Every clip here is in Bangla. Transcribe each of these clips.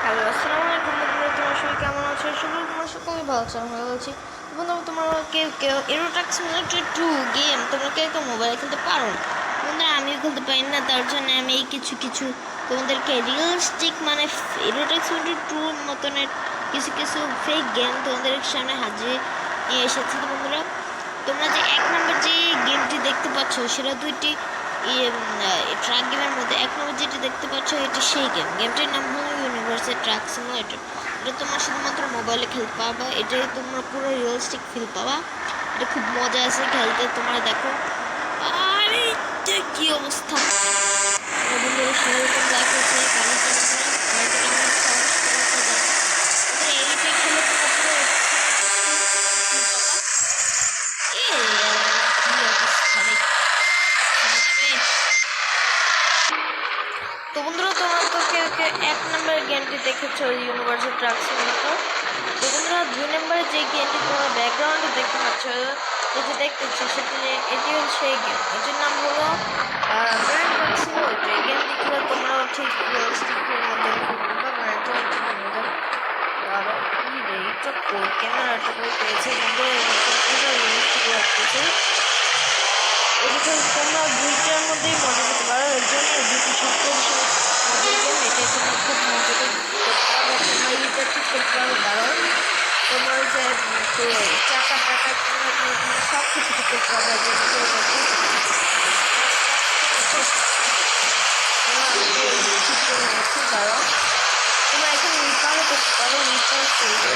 হ্যালো, আসসালামু আলাইকুম বন্ধুরা। তোমার সবাই কেমন আছো? আসলে তোমার সকলে ভালো আছো, আমি ভালো আছি। বন্ধুরা, তোমরা কেউ কেউ এরোট্রাক সিমুলেটর 2 গেম তোমরা কেউ কেউ মোবাইলে খেলতে পারো না। বন্ধুরা, আমিও খেলতে পারি না, তার জন্য আমি এই কিছু কিছু তোমাদেরকে রিয়েলিস্টিক মানে এরোট্রাক সিমুলেটর 2 মতনের কিছু কিছু ফেক গেম তোমাদের সামনে হাজির নিয়ে এসেছি। তো বন্ধুরা, তোমরা যে এক নম্বর যে গেমটি দেখতে পাচ্ছ সেটা দুইটি ট্রাক গেমের মধ্যে এক নম্বর যেটি দেখতে পাচ্ছ এটি সেই গেমটির নাম হলো ইউনিভার্সাল ট্রাক সিমুলেটর। এটা তোমরা শুধুমাত্র মোবাইলে খেলতে পারবা, এটাই তোমরা পুরো রিয়েলিস্টিক ফিল পাবা। এটা খুব মজা আছে খেলতে, তোমরা দেখো। আরে এটা কি অবস্থা! বন্ধুরা, সেরকম লাগতেছে গাড়িটা এইটা খেলে তোমরা পুরো তো বন্ধুরা, তোমরা তো কেউ কেউ এক নম্বর গেমটি দেখেছো ইউনিভার্সাল ট্রাক সিমুলেটর। তো বন্ধুরা, 2 নম্বরে যে গেমটি তোমরা ব্যাকগ্রাউন্ডে দেখতে পাচ্ছ, যেটি দেখতেছ সেটি এটি হল সেই গেম। এটির নাম হলো গ্র্যান্ড ট্রাক সিমুলেটর। এই গেমটি খেলে তোমরা ঠিক রিয়েলিস্টিকের মধ্যে আরো কি রে, এটা কই ক্যামেরাটা কই পেয়েছে বন্ধুরা, পুরো রিয়েলিস্টিক লাগতেছে। এদিকে তোমরা দুইটার মধ্যেই মজা পেতে পারো, এর জন্য দুটি সবচেয়ে মজার গেম। এটাই তোমরা খুব মজা করতে পারো, তোমরা এটা ঠিক করতে পারো। কারণ তোমার যে চাকা টাকা সব কিছু ঠিক করতে পারবে। ঠিক করে নিচ্ছি, কারণ তোমরা এখানে রিপারও করতে পারো। রিপার করবে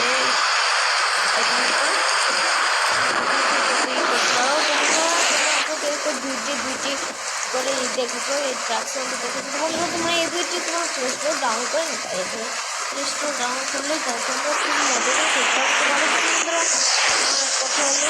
এখানে দুইটি করে দেখেছো, এই ট্রাক সাউন্ড দেখেছো। বন্ধুরা, তোমরা এই দুইটি তোমার প্লে স্টোর ডাউন করে নিতে পারো। প্লে স্টোর ডাউন করলে তোমরা খুব মজা করে খেলতে পারো। বন্ধুরা, কথা হলো